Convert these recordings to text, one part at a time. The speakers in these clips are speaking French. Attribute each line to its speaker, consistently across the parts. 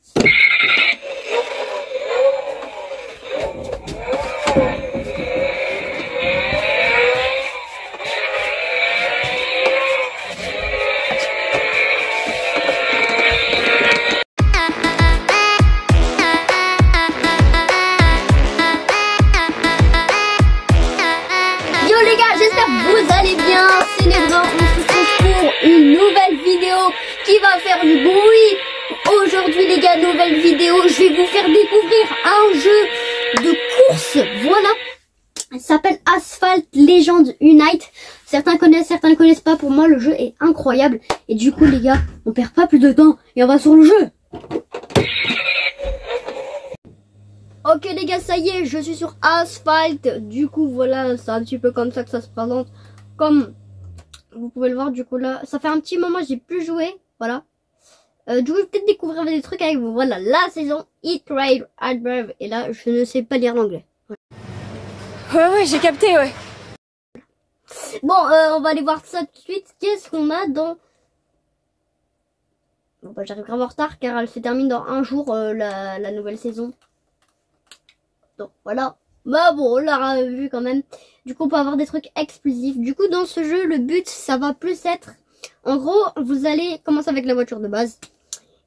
Speaker 1: Vous allez bien, c'est Nebra, on se retrouve pour une nouvelle vidéo qui va faire du bruit. Aujourd'hui les gars, nouvelle vidéo, je vais vous faire découvrir un jeu de course, voilà. Il s'appelle Asphalt Legends Unite. Certains connaissent, certains ne connaissent pas. Pour moi le jeu est incroyable. Et du coup les gars, on perd pas plus de temps et on va sur le jeu. Ok les gars, ça y est, je suis sur Asphalt. Du coup voilà, c'est un petit peu comme ça que ça se présente. Comme vous pouvez le voir, du coup là, ça fait un petit moment que j'ai plus joué. Voilà. Je vais peut-être découvrir des trucs avec vous. Voilà, la saison Hit Raid Adverb. Et là, je ne sais pas lire l'anglais.
Speaker 2: Ouais, j'ai capté, ouais.
Speaker 1: Bon, on va aller voir ça tout de suite. Qu'est-ce qu'on a dans... Bon bah j'arrive grave en retard car elle se termine dans un jour, la nouvelle saison. Donc voilà. Bah bon, on l'a vu quand même. Du coup, on peut avoir des trucs explosifs. Du coup, dans ce jeu, le but, ça va plus être... En gros, vous allez commencer avec la voiture de base.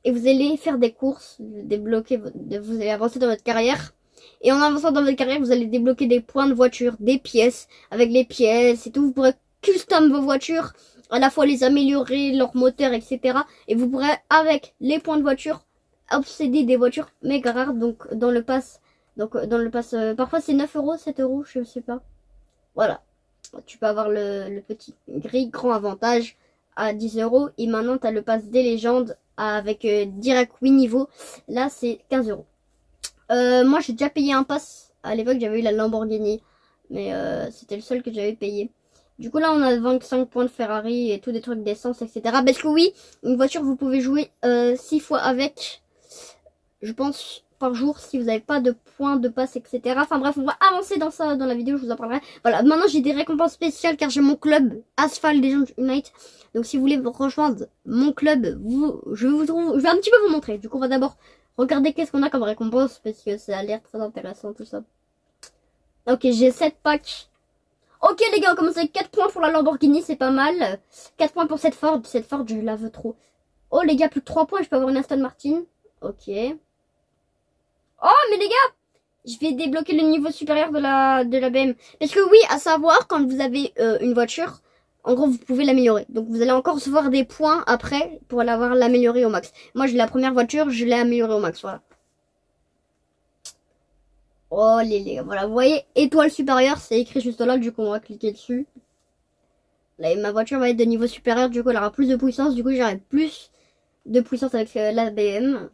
Speaker 1: Et vous allez faire des courses, débloquer, vous allez avancer dans votre carrière. Et en avançant dans votre carrière, vous allez débloquer des points de voiture, des pièces. Avec les pièces et tout, vous pourrez custom vos voitures. À la fois les améliorer, leur moteur, etc. Et vous pourrez, avec les points de voiture, obséder des voitures méga rares. Donc, dans le pass... Donc dans le pass, parfois c'est 9 €, 7 €, je sais pas. Voilà. Tu peux avoir le petit gris grand avantage à 10 €. Et maintenant tu as le pass des légendes avec direct 8 niveaux. Là c'est 15 €. Moi j'ai déjà payé un pass. À l'époque j'avais eu la Lamborghini. Mais c'était le seul que j'avais payé. Du coup là on a 25 points de Ferrari et tous des trucs d'essence, etc. Parce que oui, une voiture vous pouvez jouer 6 fois avec. Je pense... par jour si vous n'avez pas de points de passe, etc. Enfin bref, on va avancer dans ça dans la vidéo, je vous en parlerai. Voilà, maintenant j'ai des récompenses spéciales car j'ai mon club Asphalt Legends Unite. Donc si vous voulez rejoindre mon club, je vais un petit peu vous montrer. Du coup on va d'abord regarder qu'est-ce qu'on a comme récompense parce que ça a l'air très intéressant tout ça. Ok, j'ai 7 packs. Ok les gars, on commence avec 4 points pour la Lamborghini, c'est pas mal. 4 points pour cette Ford, je la veux trop. Oh les gars, plus de 3 points, je peux avoir une Aston Martin. Ok. Oh mais les gars, je vais débloquer le niveau supérieur de la BM. Parce que oui, à savoir, quand vous avez une voiture, en gros vous pouvez l'améliorer. Donc vous allez encore recevoir des points après pour l'améliorer au max. Moi j'ai la première voiture, je l'ai améliorée au max, voilà. Oh les gars, voilà, vous voyez, étoile supérieure, c'est écrit juste là, du coup on va cliquer dessus. Là ma voiture va être de niveau supérieur, du coup elle aura plus de puissance, du coup j'aurai plus de puissance avec la BM.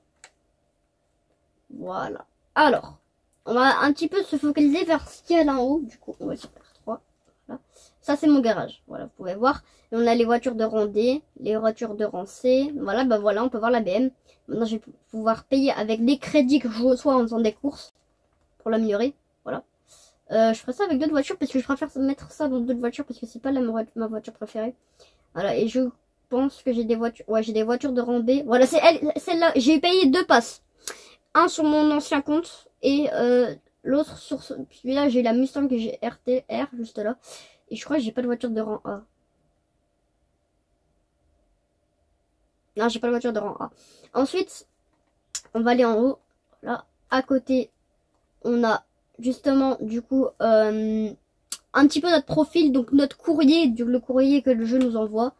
Speaker 1: Voilà. Alors, on va un petit peu se focaliser vers ce qu'il y a là en haut. Du coup, on va sur R3. Voilà. Ça, c'est mon garage. Voilà, vous pouvez voir. Et on a les voitures de rang D, les voitures de rang C. Voilà, bah voilà, on peut voir la BM. Maintenant, je vais pouvoir payer avec des crédits que je reçois en faisant des courses pour l'améliorer. Voilà. Je ferai ça avec d'autres voitures parce que je préfère mettre ça dans d'autres voitures parce que c'est pas ma voiture préférée. Voilà, et je pense que j'ai des voitures. Ouais, j'ai des voitures de rang B. Voilà, c'est celle-là. J'ai payé 2 passes. Un sur mon ancien compte et l'autre sur celui-là, j'ai la Mustang que j'ai RTR juste là. Et je crois que j'ai pas de voiture de rang A. Non, j'ai pas de voiture de rang A. Ensuite, on va aller en haut. Là, à côté, on a justement du coup un petit peu notre profil, donc notre courrier, le courrier que le jeu nous envoie.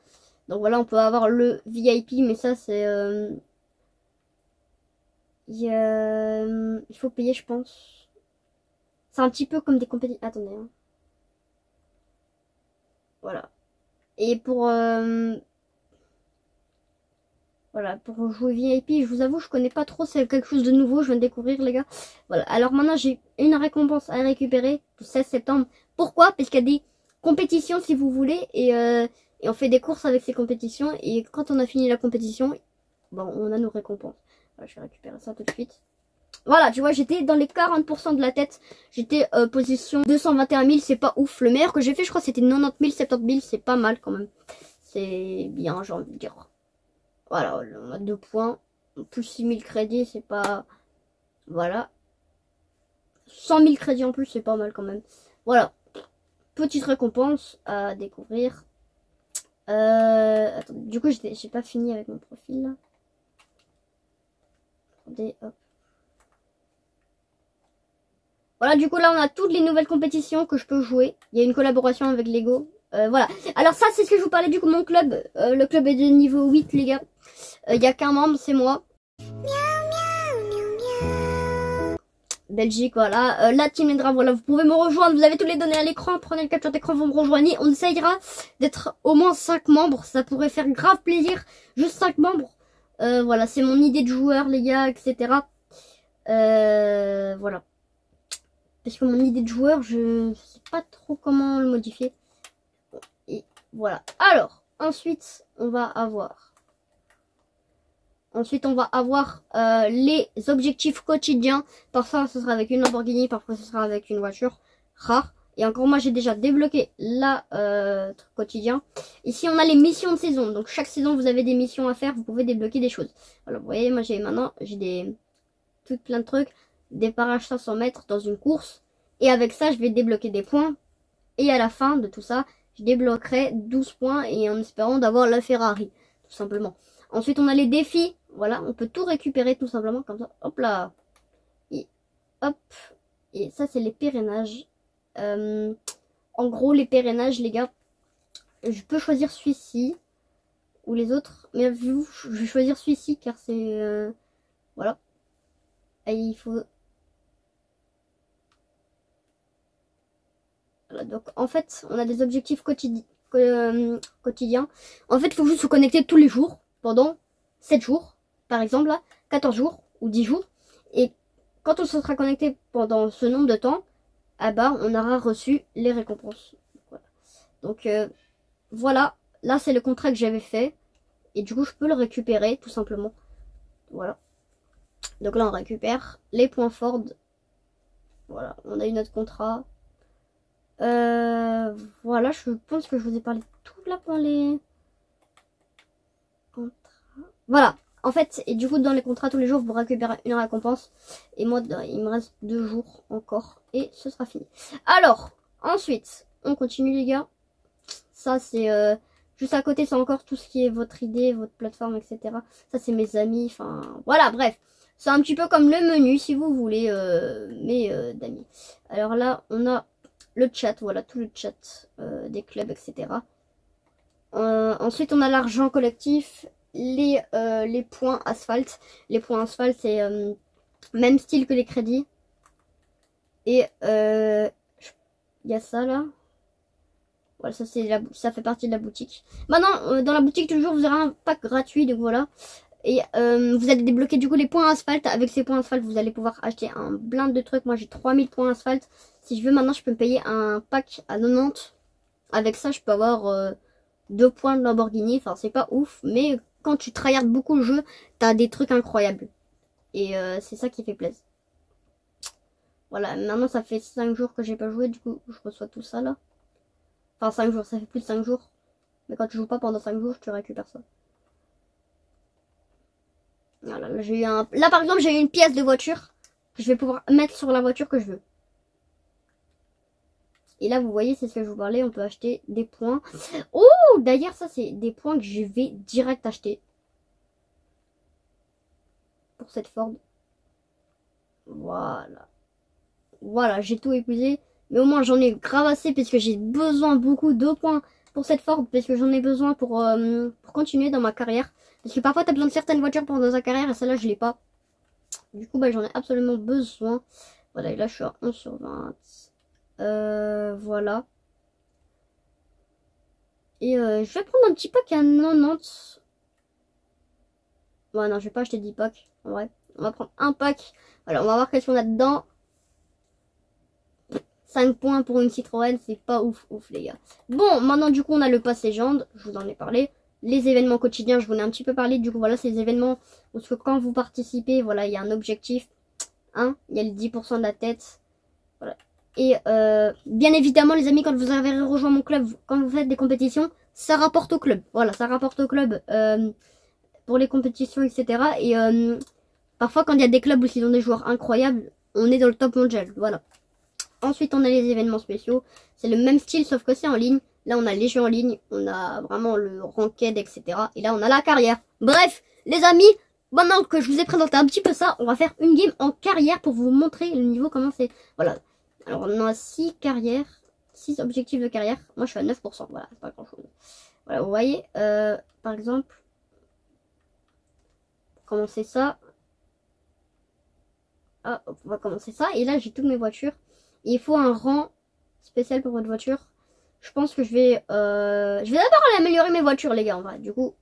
Speaker 1: Donc voilà, on peut avoir le VIP, mais ça c'est... il faut payer, je pense. C'est un petit peu comme des compétitions. Attendez. Hein. Voilà. Et pour... voilà, pour jouer VIP, je vous avoue, je connais pas trop. C'est quelque chose de nouveau, je viens de découvrir, les gars. Voilà. Alors maintenant, j'ai une récompense à récupérer le 16 septembre. Pourquoi? Parce qu'il y a des compétitions, si vous voulez. Et on fait des courses avec ces compétitions. Et quand on a fini la compétition, bon, on a nos récompenses. Voilà, je vais récupérer ça tout de suite. Voilà, tu vois, j'étais dans les 40% de la tête. J'étais position 221 000, c'est pas ouf. Le meilleur que j'ai fait, je crois, c'était 90 000, 70 000. C'est pas mal quand même. C'est bien, j'ai envie de dire. Voilà, on a 2 points. Plus 6000 crédits, c'est pas... Voilà. 100 000 crédits en plus, c'est pas mal quand même. Voilà. Petite récompense à découvrir. Attendez, du coup, j'ai pas fini avec mon profil, là. Attendez, hop. Voilà, du coup, là, on a toutes les nouvelles compétitions que je peux jouer. Il y a une collaboration avec Lego. Voilà. Alors ça, c'est ce que je vous parlais du coup, mon club. Le club est de niveau 8, les gars. Il n'y a qu'un membre, c'est moi. Belgique, voilà. La team Indra, voilà, vous pouvez me rejoindre. Vous avez toutes les données à l'écran. Prenez le capture d'écran, vous me rejoignez. On essayera d'être au moins 5 membres. Ça pourrait faire grave plaisir. Juste 5 membres. Voilà, c'est mon idée de joueur, les gars, etc. Voilà. Parce que mon idée de joueur, je sais pas trop comment le modifier. Et voilà. Alors, ensuite, on va avoir... les objectifs quotidiens. Parfois, ce sera avec une Lamborghini, parfois, ce sera avec une voiture rare. Et encore, moi, j'ai déjà débloqué la truc quotidien. Ici, on a les missions de saison. Donc, chaque saison, vous avez des missions à faire. Vous pouvez débloquer des choses. Alors, vous voyez, moi, j'ai tout plein de trucs. Des parages 500 mètres dans une course. Et avec ça, je vais débloquer des points. Et à la fin de tout ça, je débloquerai 12 points. Et en espérant d'avoir la Ferrari, tout simplement. Ensuite, on a les défis. Voilà, on peut tout récupérer tout simplement comme ça. Hop là. Et hop. Et ça, c'est les pérennages. En gros, les pérennages, les gars, je peux choisir celui-ci. Ou les autres. Mais je vais choisir celui-ci car c'est... voilà. Et il faut... Voilà, donc en fait, on a des objectifs quotidiens. En fait, il faut juste se connecter tous les jours. Pendant 7 jours. Par exemple, là, 14 jours ou 10 jours. Et quand on se sera connecté pendant ce nombre de temps, ah bah, on aura reçu les récompenses. Voilà. Donc, voilà. Là, c'est le contrat que j'avais fait. Et du coup, je peux le récupérer, tout simplement. Voilà. Donc là, on récupère les points Ford. Voilà, on a eu notre contrat. Voilà, je pense que je vous ai parlé de tout là pour les contrats. Voilà, en fait, et du coup, dans les contrats, tous les jours, vous récupérez une récompense. Et moi, il me reste 2 jours encore. Et ce sera fini. Alors, ensuite, on continue, les gars. Ça, c'est... juste à côté, c'est encore tout ce qui est votre idée, votre plateforme, etc. Ça, c'est mes amis. Enfin, voilà, bref. C'est un petit peu comme le menu, si vous voulez, d'amis. Alors là, on a le chat, voilà, tout le chat des clubs, etc. Ensuite, on a l'argent collectif, les points asphalte. Les points asphalte, c'est même style que les crédits. Et il y a ça, là. Voilà, ça fait partie de la boutique. Maintenant, dans la boutique, toujours, vous aurez un pack gratuit, donc voilà. Et vous allez débloquer du coup les points asphalte. Avec ces points asphalte, vous allez pouvoir acheter un blinde de trucs. Moi, j'ai 3000 points asphalte. Si je veux, maintenant, je peux me payer un pack à 90. Avec ça, je peux avoir 2 points de Lamborghini. Enfin, c'est pas ouf. Mais quand tu tryhardes beaucoup le jeu, t'as des trucs incroyables. Et c'est ça qui fait plaisir. Voilà, maintenant, ça fait 5 jours que j'ai pas joué. Du coup, je reçois tout ça, là. Enfin, 5 jours, ça fait plus de 5 jours. Mais quand tu joues pas pendant 5 jours, tu récupères ça. Voilà, là, j'ai eu là par exemple, j'ai eu une pièce de voiture que je vais pouvoir mettre sur la voiture que je veux. Et là, vous voyez, c'est ce que je vous parlais, on peut acheter des points. Oh, d'ailleurs, ça, c'est des points que je vais direct acheter. Pour cette Ford. Voilà. Voilà, j'ai tout épuisé. Mais au moins, j'en ai grave assez parce que j'ai besoin beaucoup de points pour cette Ford. Parce que j'en ai besoin pour continuer dans ma carrière. Parce que parfois, tu as besoin de certaines voitures pendant ta carrière et celle-là, je l'ai pas. Du coup, bah, j'en ai absolument besoin. Voilà, et là, je suis à 11 sur 20. Voilà. Et je vais prendre un petit pack à 90. Ouais, non, je vais pas acheter 10 packs. En vrai, on va prendre un pack. Voilà, on va voir qu'est-ce qu'on a dedans. 5 points pour une Citroën, c'est pas ouf, les gars. Bon, maintenant, du coup, on a le pass légende. Je vous en ai parlé. Les événements quotidiens, je vous en ai un petit peu parlé. Du coup, voilà, c'est les événements où quand vous participez, voilà, il y a un objectif. Hein, il y a le 10% de la tête. Voilà. Et bien évidemment, les amis, quand vous avez rejoint mon club, quand vous faites des compétitions, ça rapporte au club. Voilà, ça rapporte au club pour les compétitions, etc. Et parfois, quand il y a des clubs où ils ont des joueurs incroyables, on est dans le top mondial. Voilà. Ensuite, on a les événements spéciaux. C'est le même style, sauf que c'est en ligne. Là, on a les jeux en ligne. On a vraiment le ranked, etc. Et là, on a la carrière. Bref, les amis, maintenant que je vous ai présenté un petit peu ça, on va faire une game en carrière pour vous montrer le niveau, comment c'est. Voilà. Alors, on a 6 carrières. 6 objectifs de carrière. Moi, je suis à 9%. Voilà, c'est pas grand-chose. Voilà, vous voyez, par exemple, pour commencer ça. Ah, on va commencer ça. Et là, j'ai toutes mes voitures. Il faut un rang spécial pour votre voiture. Je pense que je vais d'abord améliorer mes voitures, les gars, en vrai. Du coup,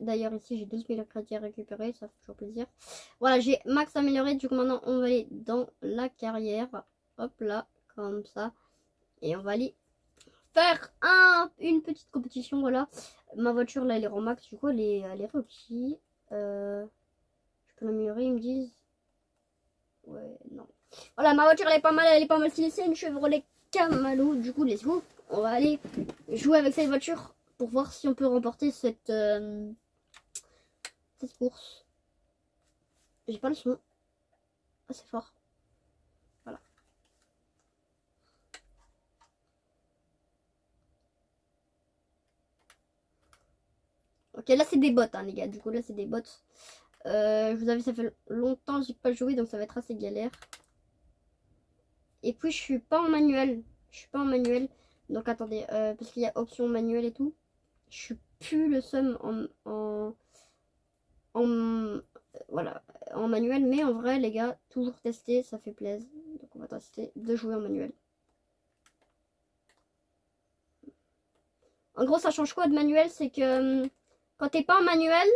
Speaker 1: d'ailleurs ici j'ai 12 000 crédits à récupérer, ça fait toujours plaisir. Voilà, j'ai max amélioré, du coup maintenant on va aller dans la carrière. Hop là, comme ça. Et on va aller faire une petite compétition, voilà. Ma voiture là elle est en max, du coup elle est requis. Je peux l'améliorer, ils me disent. Ouais, non. Voilà, ma voiture elle est pas mal stylée, c'est une Chevrolet Camaro. Du coup, let's go. On va aller jouer avec cette voiture pour voir si on peut remporter cette course. J'ai pas le son. Ah, c'est fort. Voilà. Ok, là c'est des bots, hein, les gars. Du coup, là c'est des bots. Je vous avais, ça fait longtemps que j'ai pas joué, donc ça va être assez galère. Et puis, je suis pas en manuel. Je suis pas en manuel. Donc, attendez, parce qu'il y a option manuel et tout. Je suis plus le seum voilà, en manuel, mais en vrai les gars, toujours tester, ça fait plaisir. Donc on va tester de jouer en manuel. En gros, ça change quoi de manuel? C'est que quand t'es pas en manuel,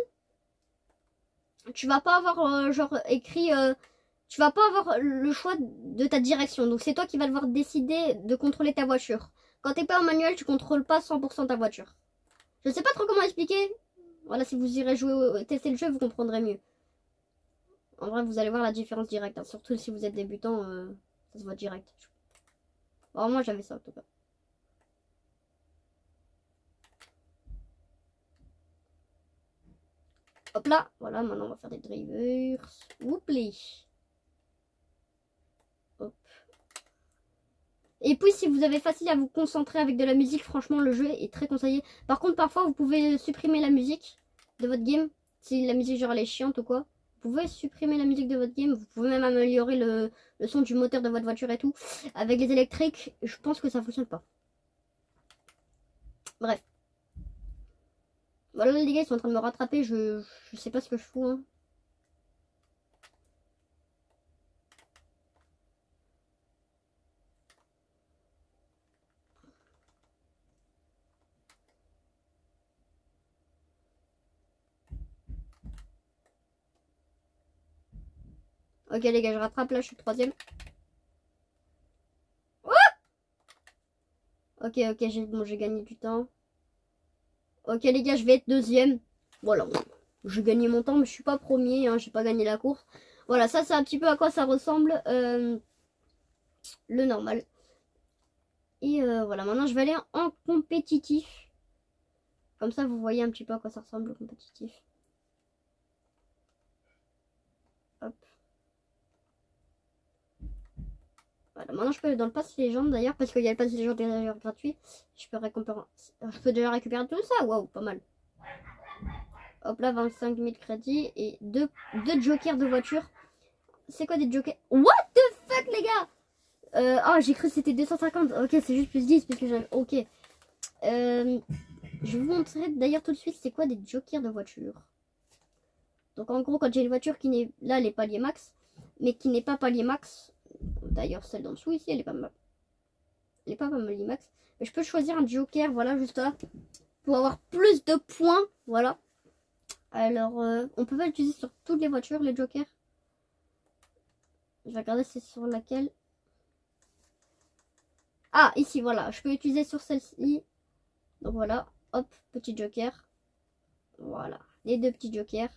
Speaker 1: tu vas pas avoir genre écrit, tu vas pas avoir le choix de ta direction. Donc c'est toi qui vas devoir décider de contrôler ta voiture. Quand t'es pas en manuel, tu contrôles pas 100% ta voiture. Je sais pas trop comment expliquer. Voilà, si vous irez jouer, tester le jeu, vous comprendrez mieux. En vrai, vous allez voir la différence directe. Hein. Surtout si vous êtes débutant, ça se voit direct. Alors moi, j'avais ça en tout cas. Hop là, voilà, maintenant on va faire des drivers. Oups. Hop. Et puis si vous avez facile à vous concentrer avec de la musique, franchement le jeu est très conseillé. Par contre parfois vous pouvez supprimer la musique de votre game. Si la musique genre elle est chiante ou quoi. Vous pouvez supprimer la musique de votre game. Vous pouvez même améliorer le son du moteur de votre voiture et tout. Avec les électriques, je pense que ça fonctionne pas. Bref. Voilà les gars, ils sont en train de me rattraper. Je sais pas ce que je fous. Hein. Ok les gars, je rattrape là, je suis troisième. Ok, j'ai gagné du temps. Ok les gars, je vais être deuxième. Voilà, j'ai gagné mon temps, mais je suis pas premier, hein, j'ai pas gagné la course. Voilà, ça c'est un petit peu à quoi ça ressemble le normal. Et voilà, maintenant je vais aller en compétitif. Comme ça vous voyez un petit peu à quoi ça ressemble le compétitif. Hop. Voilà, maintenant je peux aller dans le pass légende d'ailleurs, parce qu'il y a le pass légende d'ailleurs gratuit. Je peux déjà récupérer tout ça, waouh, pas mal. Hop là, 25 000 crédits et deux jokers de voiture. C'est quoi des jokers? What the fuck les gars? Oh j'ai cru que c'était 250. Ok, c'est juste plus 10 parce que j'avais... Ok. Je vais vous montrer d'ailleurs tout de suite c'est quoi des jokers de voiture. Donc en gros quand j'ai une voiture qui n'est... Là elle est palier max. Mais qui n'est pas palier max. D'ailleurs celle d'en dessous ici elle est pas mal. Elle est pas palier max. Mais je peux choisir un joker, voilà, juste là. Pour avoir plus de points. Voilà. Alors, on peut pas l'utiliser sur toutes les voitures, les jokers. Je vais regarder c'est sur laquelle. Ah, ici, voilà. Je peux l'utiliser sur celle-ci. Donc voilà. Hop, petit joker. Voilà. Les 2 petits jokers.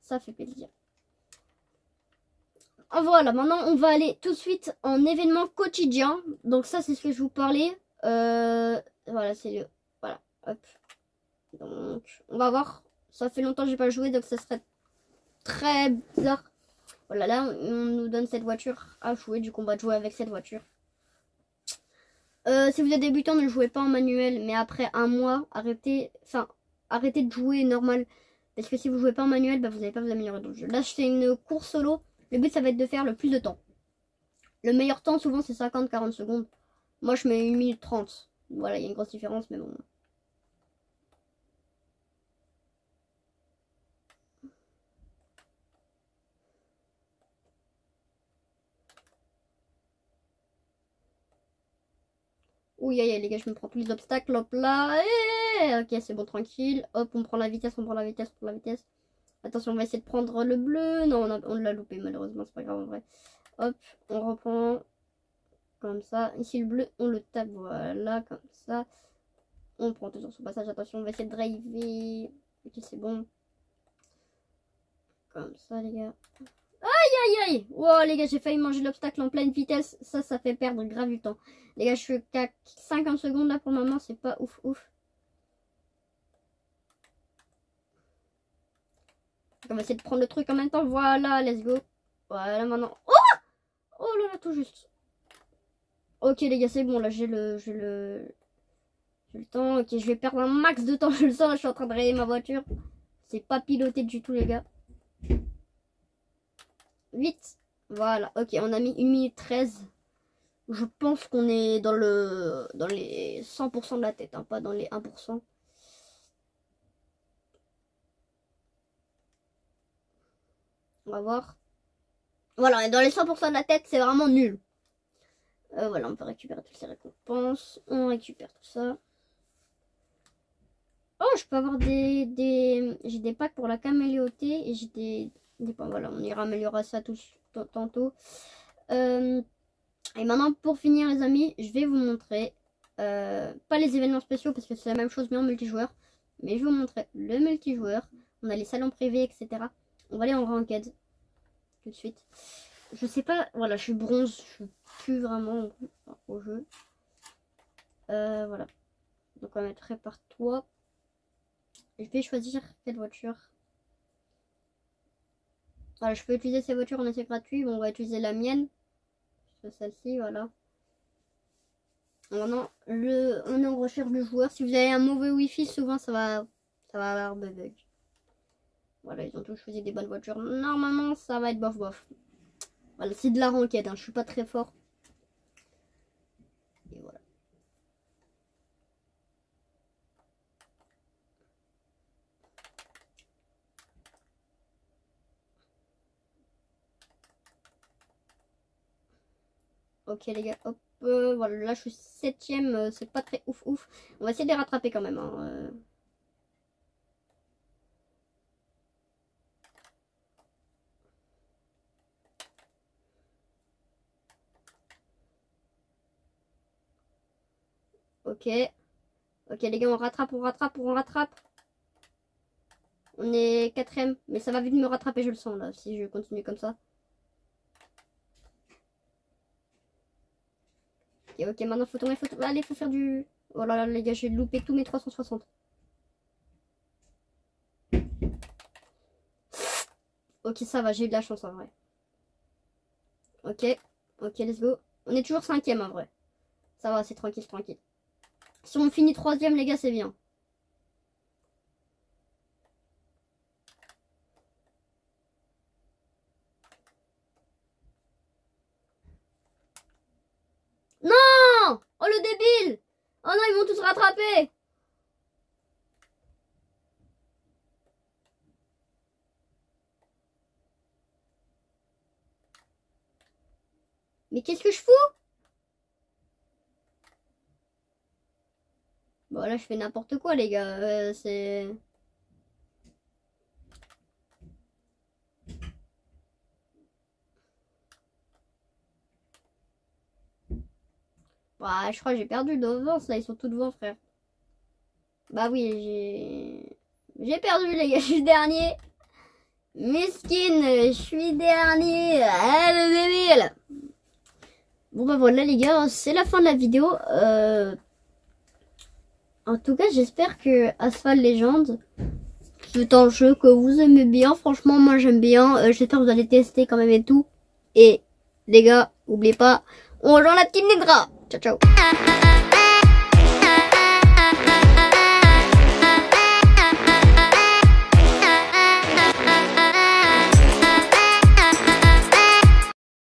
Speaker 1: Ça fait plaisir. Voilà, maintenant on va aller tout de suite en événement quotidien. Donc ça c'est ce que je vous parlais. Voilà, c'est le... Voilà, hop. Donc on va voir. Ça fait longtemps que j'ai pas joué, donc ça serait très bizarre. Voilà, là on nous donne cette voiture à jouer. Du coup on va jouer avec cette voiture. Si vous êtes débutant, ne jouez pas en manuel. Mais après un mois, arrêtez de jouer normal. Parce que si vous jouez pas en manuel, bah, vous n'allez pas vous améliorer dans le jeu. Là c'est une course solo. Le but, ça va être de faire le plus de temps. Le meilleur temps, souvent, c'est 50-40 secondes. Moi, je mets 1 minute 30. Voilà, il y a une grosse différence, mais bon. Ouh, les gars, je me prends tous les obstacles. Hop là. Ok, c'est bon, tranquille. Hop, on prend la vitesse, on prend la vitesse, on prend la vitesse. Attention, on va essayer de prendre le bleu. Non, on l'a loupé, malheureusement, c'est pas grave en vrai. Hop, on reprend. Comme ça. Ici, le bleu, on le tape. Voilà, comme ça. On prend toujours son passage. Attention, on va essayer de driver. Ok, c'est bon. Comme ça, les gars. Aïe, aïe, aïe. Wow, les gars, j'ai failli manger l'obstacle en pleine vitesse. Ça fait perdre grave du temps. Les gars, je suis qu'à 50 secondes là pour le moment. C'est pas ouf, ouf. On va essayer de prendre le truc en même temps. Voilà, let's go. Voilà, maintenant. Oh, oh là là, tout juste. Ok, les gars, c'est bon. Là, j'ai le temps. Ok, je vais perdre un max de temps. Je le sens, là, je suis en train de rayer ma voiture. C'est pas piloté du tout, les gars. Vite. Voilà, ok, on a mis 1 minute 13. Je pense qu'on est dans les 100% de la tête, hein, pas dans les 1%. On va voir. Voilà, on est dans les 100% de la tête, c'est vraiment nul. Voilà, on peut récupérer toutes ces récompenses. On récupère tout ça. Oh, je peux avoir j'ai des packs pour la caméléoter et j'ai des points. Voilà, on ira améliorer ça tantôt. Et maintenant, pour finir, les amis, je vais vous montrer, pas les événements spéciaux parce que c'est la même chose mais en multijoueur, mais je vais vous montrer le multijoueur. On a les salons privés, etc. On va aller en ranked tout de suite. Je sais pas, voilà, je suis bronze, je suis plus vraiment au jeu. Voilà. Donc on va mettre répare-toi. Je vais choisir quelle voiture. Voilà, je peux utiliser ces voitures en essai gratuit. Bon, on va utiliser la mienne. Celle-ci, voilà. Maintenant, on est en recherche de joueurs. Si vous avez un mauvais wifi, souvent ça va avoir des bugs. Voilà, ils ont tous choisi des bonnes voitures. Normalement, ça va être bof bof. Voilà, c'est de la ranked, hein. Je suis pas très fort. Et voilà. Ok les gars, hop, voilà, là je suis 7ème, c'est pas très ouf ouf. On va essayer de les rattraper quand même, hein. Ok. Ok les gars, on rattrape, on rattrape, on rattrape. On est 4ème, mais ça va vite me rattraper, je le sens là, si je continue comme ça. Ok, ok, maintenant faut tourner, allez, faut faire du... Oh là là les gars, j'ai loupé tous mes 360. Ok, ça va, j'ai eu de la chance en vrai. Ok, ok, let's go. On est toujours 5ème en vrai. Ça va, c'est tranquille, tranquille. Si on finit 3ème les gars, c'est bien. Non! Oh le débile! Oh non, ils vont tous rattraper! Mais qu'est-ce que je fous? Bon là je fais n'importe quoi les gars, c'est... Ouais, je crois que j'ai perdu d'avance, là, ils sont tous devant, frère. Bah oui, j'ai perdu, les gars, je suis dernier. Mesquine, je suis dernier. Ah, le débile. Bon bah voilà les gars, c'est la fin de la vidéo. En tout cas, j'espère que Asphalt Legends, c'est un jeu que vous aimez bien. Franchement, moi j'aime bien. J'espère que vous allez tester quand même et tout. Et les gars, n'oubliez pas, on rejoint la team Negra. Ciao ciao.